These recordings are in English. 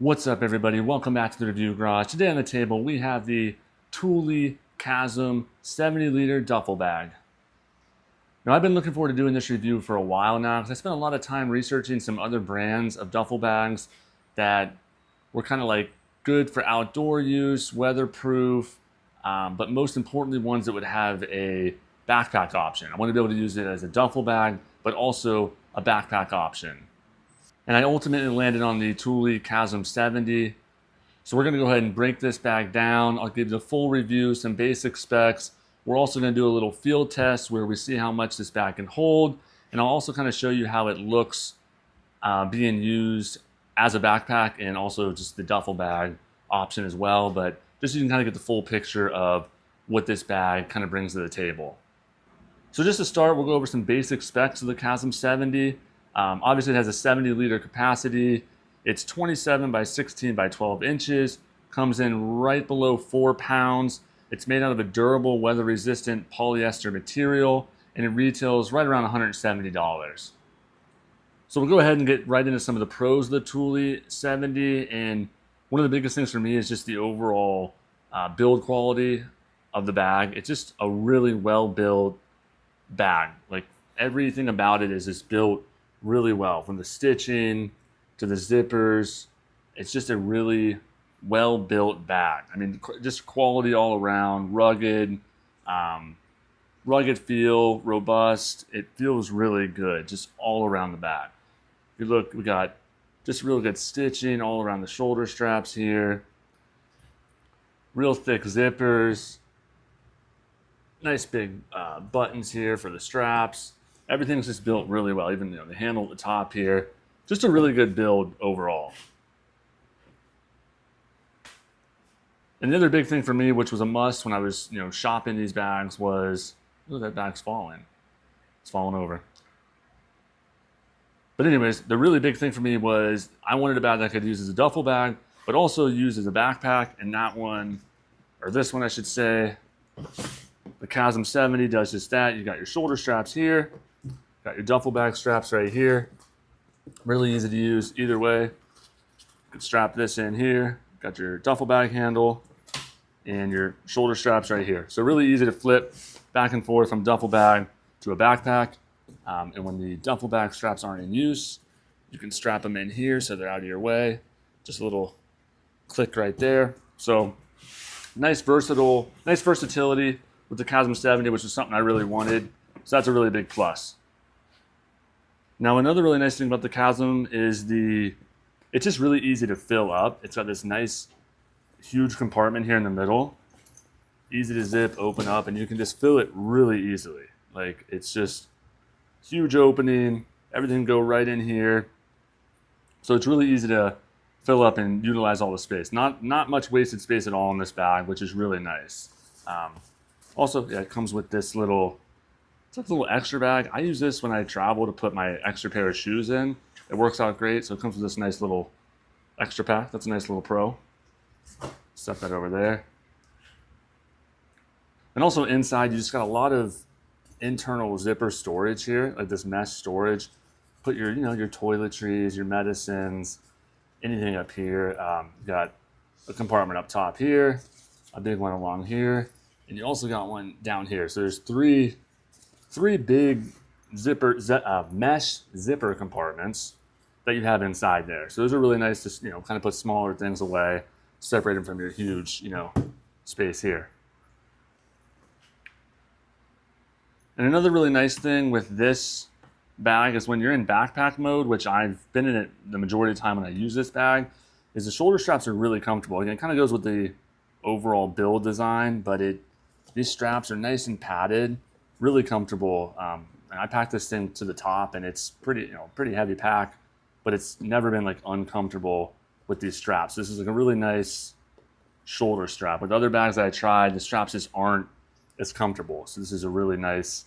What's up, everybody? Welcome back to the Review Garage. Today on the table we have the Thule Chasm 70L duffel bag. Now, I've been looking forward to doing this review for a while now because I spent a lot of time researching some other brands of duffel bags that were kind of like good for outdoor use, weatherproof, but most importantly, ones that would have a backpack option. I want to be able to use it as a duffel bag, but also a backpack option. And I ultimately landed on the Thule Chasm 70. So we're going to go ahead and break this bag down. I'll give you the full review, some basic specs. We're also going to do a little field test where we see how much this bag can hold. And I'll also kind of show you how it looks being used as a backpack and also just the duffel bag option as well. But just so you can kind of get the full picture of what this bag kind of brings to the table. So just to start, we'll go over some basic specs of the Chasm 70. Obviously, it has a 70-liter capacity. It's 27 by 16 by 12 inches. Comes in right below 4 pounds. It's made out of a durable, weather-resistant polyester material, and it retails right around $170. So we'll go ahead and get right into some of the pros of the Thule 70. And one of the biggest things for me is just the overall build quality of the bag. It's just a really well-built bag. Like, everything about it is just built really well, from the stitching to the zippers. It's just a really well-built bag. I mean, just quality all around, rugged feel, robust. It feels really good, just all around the bag. If you look, we got just real good stitching all around the shoulder straps here. Real thick zippers. Nice big buttons here for the straps. Everything's just built really well, even the handle at the top here. Just a really good build overall. And the other big thing for me, which was a must when I was shopping these bags, was, oh, that bag's falling. It's falling over. But anyways, the really big thing for me was I wanted a bag that I could use as a duffel bag, but also use as a backpack. And that one, or this one I should say, the Chasm 70 does just that. You got your shoulder straps here. Got your duffel bag straps right here. Really easy to use either way. You can strap this in here. Got your duffel bag handle and your shoulder straps right here. So really easy to flip back and forth from duffel bag to a backpack. And when the duffel bag straps aren't in use, you can strap them in here so they're out of your way. Just a little click right there. So nice versatility with the Chasm 70, which is something I really wanted. So that's a really big plus. Now, another really nice thing about the Chasm is it's just really easy to fill up. It's got this nice, huge compartment here in the middle. Easy to zip, open up, and you can just fill it really easily. Like, it's just huge opening. Everything can go right in here. So it's really easy to fill up and utilize all the space. Not much wasted space at all in this bag, which is really nice. Also, yeah, it comes with this little, it's like a little extra bag. I use this when I travel to put my extra pair of shoes in. It works out great. So it comes with this nice little extra pack. That's a nice little pro. Set that over there. And also inside, you just got a lot of internal zipper storage here, like this mesh storage. Put your, your toiletries, your medicines, anything up here. You got a compartment up top here, a big one along here, and you also got one down here. So there's three big mesh zipper compartments that you have inside there. So those are really nice to kind of put smaller things away, separate them from your huge space here. And another really nice thing with this bag is when you're in backpack mode, which I've been in it the majority of the time when I use this bag, is the shoulder straps are really comfortable. Again, it kind of goes with the overall build design, but these straps are nice and padded, really comfortable. And I packed this thing to the top, and it's pretty heavy pack, but it's never been like uncomfortable with these straps. This is like a really nice shoulder strap. With other bags that I tried, the straps just aren't as comfortable. So this is a really nice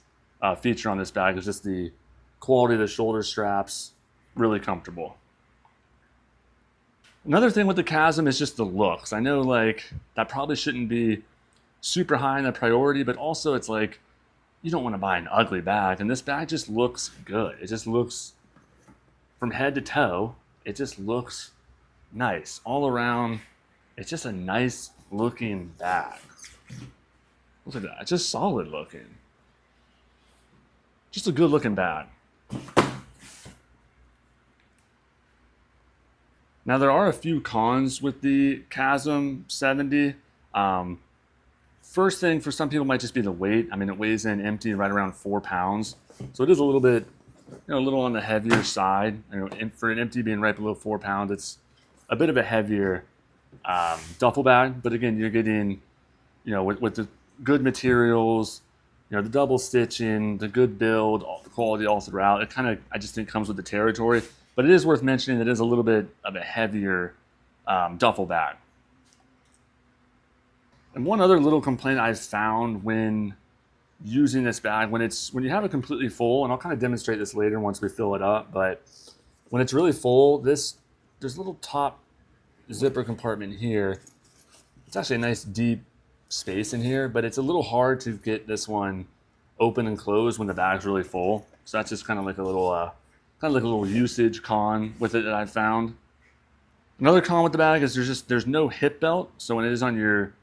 feature on this bag. It's just the quality of the shoulder straps, really comfortable. Another thing with the Chasm is just the looks. I know like that probably shouldn't be super high in the priority, but also it's like you don't want to buy an ugly bag, and this bag just looks good. It just looks, from head to toe, it just looks nice. All around, it's just a nice looking bag. Look at that. It's just solid looking. Just a good looking bag. Now there are a few cons with the Chasm 70. First thing for some people might just be the weight. I mean, it weighs in empty right around 4 pounds. So it is a little bit, a little on the heavier side. For an empty being right below 4 pounds, it's a bit of a heavier duffel bag. But again, you're getting, with the good materials, the double stitching, the good build, the quality all throughout. It kind of, I just think, comes with the territory. But it is worth mentioning that it is a little bit of a heavier duffel bag. And one other little complaint I've found when using this bag, when you have it completely full, and I'll kind of demonstrate this later once we fill it up, but when it's really full, there's a little top zipper compartment here. It's actually a nice deep space in here, but it's a little hard to get this one open and closed when the bag's really full. So that's just kind of like a little usage con with it that I've found. Another con with the bag is there's no hip belt, so when it is on your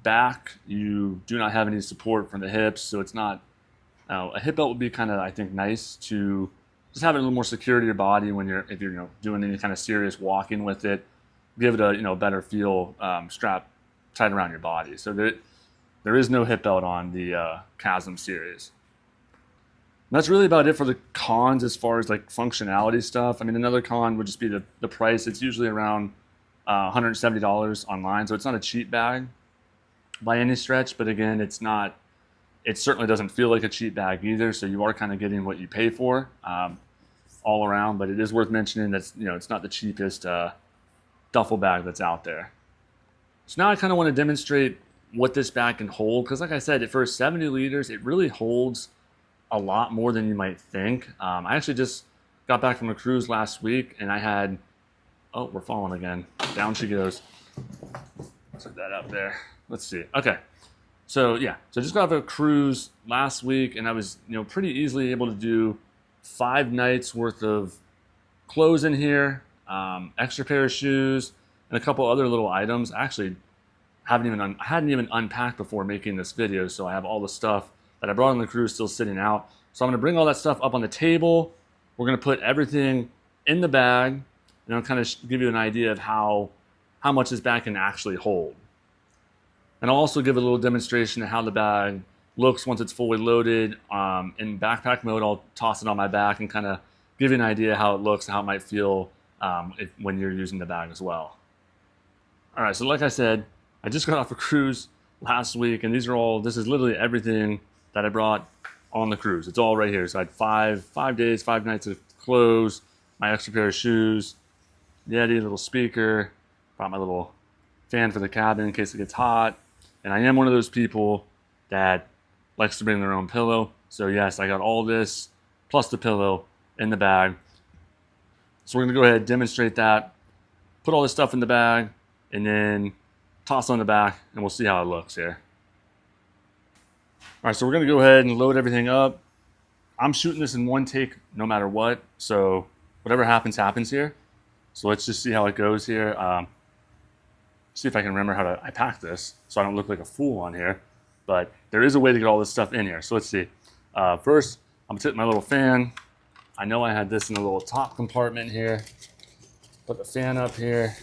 back, you do not have any support from the hips, so it's not. A hip belt would be kind of, I think, nice to just have a little more security to your body if you're doing any kind of serious walking with it. Give it a better feel, strap tight around your body. So there is no hip belt on the Chasm series. And that's really about it for the cons as far as like functionality stuff. I mean, another con would just be the price. It's usually around $170 online, so it's not a cheap bag by any stretch, but again, it certainly doesn't feel like a cheap bag either, so you are kind of getting what you pay for all around, but it is worth mentioning that it's not the cheapest duffel bag that's out there. So now I kind of want to demonstrate what this bag can hold, because like I said, for 70 liters, it really holds a lot more than you might think. I actually just got back from a cruise last week, and I had, oh, we're falling again. Down she goes. Set that up there. Let's see. Okay. So yeah, so I just got off a cruise last week, and I was pretty easily able to do 5 nights worth of clothes in here, extra pair of shoes, and a couple other little items. I actually hadn't even unpacked before making this video, so I have all the stuff that I brought on the cruise still sitting out. So I'm going to bring all that stuff up on the table. We're going to put everything in the bag, and I'll kind of give you an idea of how much this bag can actually hold. And I'll also give a little demonstration of how the bag looks once it's fully loaded. In backpack mode, I'll toss it on my back and kind of give you an idea how it looks and how it might feel when you're using the bag as well. All right, so like I said, I just got off a cruise last week, and this is literally everything that I brought on the cruise. It's all right here. So I had 5 days, 5 nights of clothes, my extra pair of shoes, Yeti, little speaker, brought my little fan for the cabin in case it gets hot. And I am one of those people that likes to bring their own pillow. So yes, I got all this plus the pillow in the bag. So we're gonna go ahead and demonstrate that, put all this stuff in the bag, and then toss on the back, and we'll see how it looks here. All right, so we're gonna go ahead and load everything up. I'm shooting this in one take no matter what, so whatever happens, happens here. So let's just see how it goes here. See if I can remember how to pack this so I don't look like a fool on here. But there is a way to get all this stuff in here. So let's see. First, I'm gonna take my little fan. I know I had this in a little top compartment here. Put the fan up here.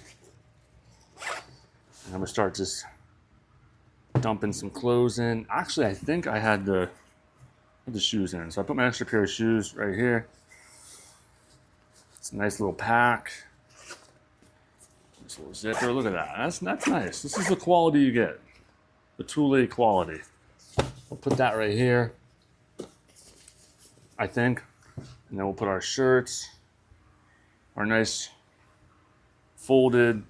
And I'm gonna start just dumping some clothes in. Actually, I think I had the shoes in. So I put my extra pair of shoes right here. It's a nice little pack. This little zipper, look at that. That's nice. This is the quality you get. The Thule quality. We'll put that right here, I think. And then we'll put our shirts, our nice folded,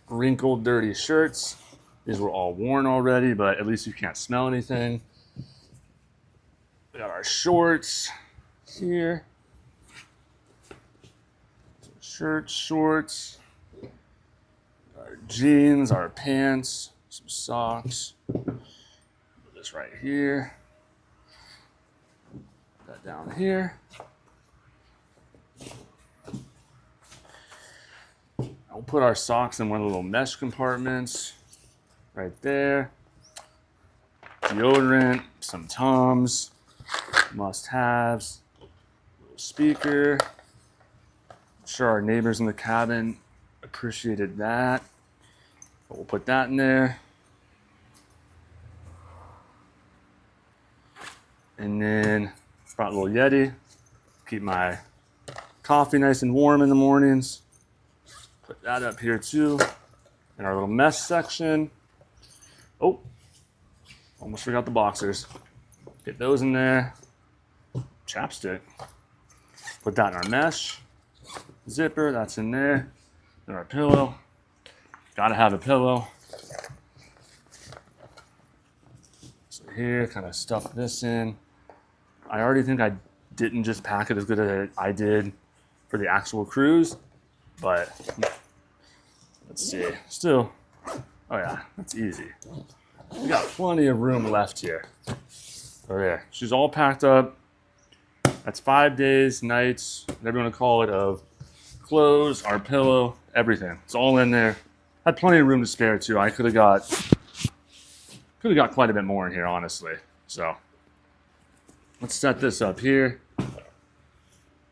wrinkled, dirty shirts. These were all worn already, but at least you can't smell anything. We got our shorts here. Shirts, shorts. Our jeans, our pants, some socks. Put this right here. Put that down here. We'll put our socks in one of the little mesh compartments right there. Deodorant, some Tums, must-haves, little speaker. I'm sure our neighbors in the cabin appreciated that. But we'll put that in there. And then brought a little Yeti. Keep my coffee nice and warm in the mornings. Put that up here too. In our little mesh section. Oh, almost forgot the boxers. Get those in there. Chapstick. Put that in our mesh. Zipper, that's in there. Then our pillow. Gotta have a pillow. So here, kind of stuff this in. I already think I didn't just pack it as good as I did for the actual cruise, but let's see. Still, oh yeah, that's easy. We got plenty of room left here. Oh there, she's all packed up. That's 5 days, nights, whatever you want to call it, of clothes, our pillow, everything. It's all in there. Had plenty of room to spare too. I could have got quite a bit more in here, honestly. So let's set this up here,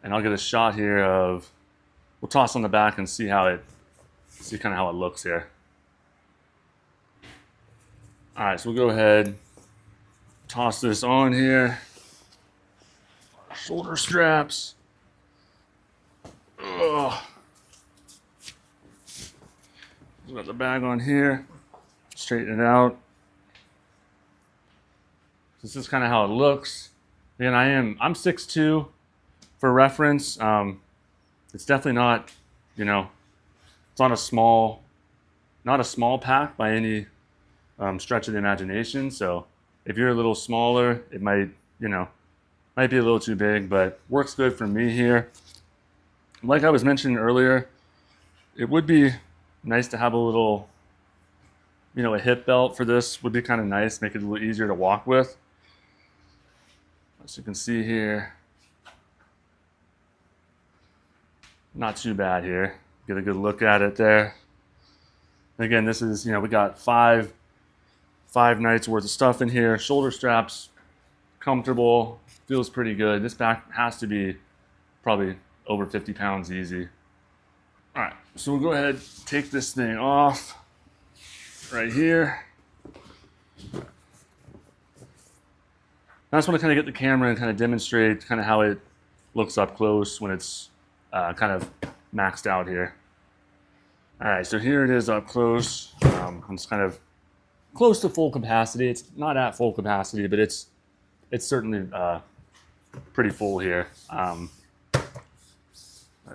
and I'll get a shot here of. We'll toss on the back and see kind of how it looks here. All right, so we'll go ahead, toss this on here. Shoulder straps. Ugh. Got the bag on here. Straighten it out. This is kind of how it looks. Again, I'm 6'2", for reference. It's definitely not, it's not a small pack by any stretch of the imagination. So if you're a little smaller, it might be a little too big, but works good for me here. Like I was mentioning earlier, it would be nice to have a little, a hip belt for this would be kind of nice, make it a little easier to walk with. As you can see here, not too bad here. Get a good look at it there. Again, this is, we got five nights worth of stuff in here. Shoulder straps, comfortable, feels pretty good. This bag has to be probably over 50 pounds easy. All right, so we'll go ahead, take this thing off right here. I just want to kind of get the camera and kind of demonstrate kind of how it looks up close when it's kind of maxed out here. All right, so here it is up close. It's kind of close to full capacity. It's not at full capacity, but it's certainly pretty full here. Let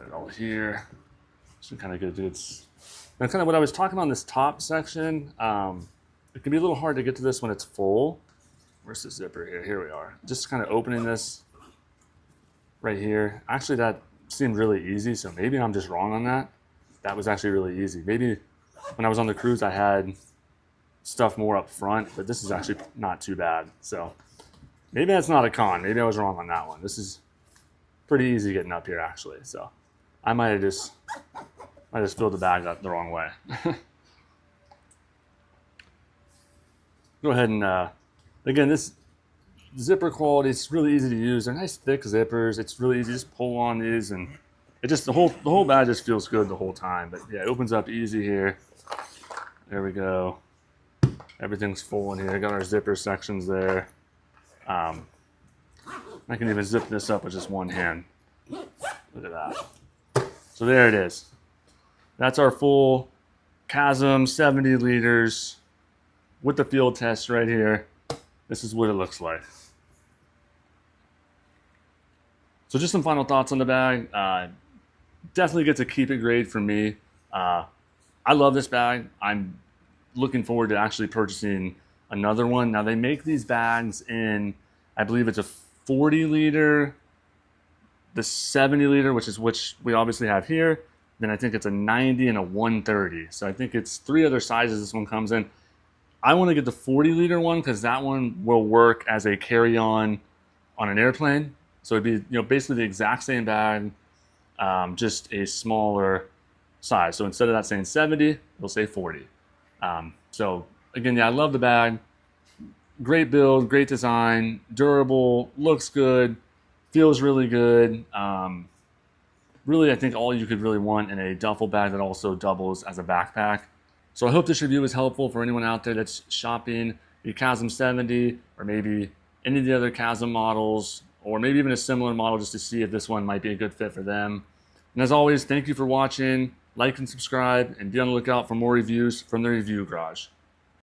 it all here. So kind of get it's and kind of what I was talking about in this top section. It can be a little hard to get to this when it's full. Where's the zipper here? Here we are. Just kind of opening this right here. Actually, that seemed really easy, so maybe I'm just wrong on that. That was actually really easy. Maybe when I was on the cruise, I had stuff more up front, but this is actually not too bad. So maybe that's not a con. Maybe I was wrong on that one. This is pretty easy getting up here, actually. So I might have just filled the bag up the wrong way. Go ahead and again, this zipper quality, it's really easy to use. They're nice thick zippers. It's really easy. Just pull on these, and it just the whole bag just feels good the whole time. But yeah, it opens up easy here. There we go. Everything's full in here. Got our zipper sections there. I can even zip this up with just one hand. Look at that. So there it is. That's our full Chasm 70 liters with the field test right here. This is what it looks like. So just some final thoughts on the bag. Definitely gets a keep it grade from me. I love this bag. I'm looking forward to actually purchasing another one. Now they make these bags in, I believe it's a 40 liter, the 70 liter, which we obviously have here. Then I think it's a 90 and a 130. So I think it's 3 other sizes this one comes in. I want to get the 40 liter one because that one will work as a carry-on on an airplane. So it'd be basically the exact same bag, just a smaller size. So instead of that saying 70, it'll say 40. So again, yeah, I love the bag. Great build, great design, durable, looks good, feels really good. Really, I think all you could really want in a duffel bag that also doubles as a backpack. So I hope this review is helpful for anyone out there that's shopping the Chasm 70 or maybe any of the other Chasm models, or maybe even a similar model, just to see if this one might be a good fit for them. And as always, thank you for watching. Like and subscribe, and be on the lookout for more reviews from the Review Garage.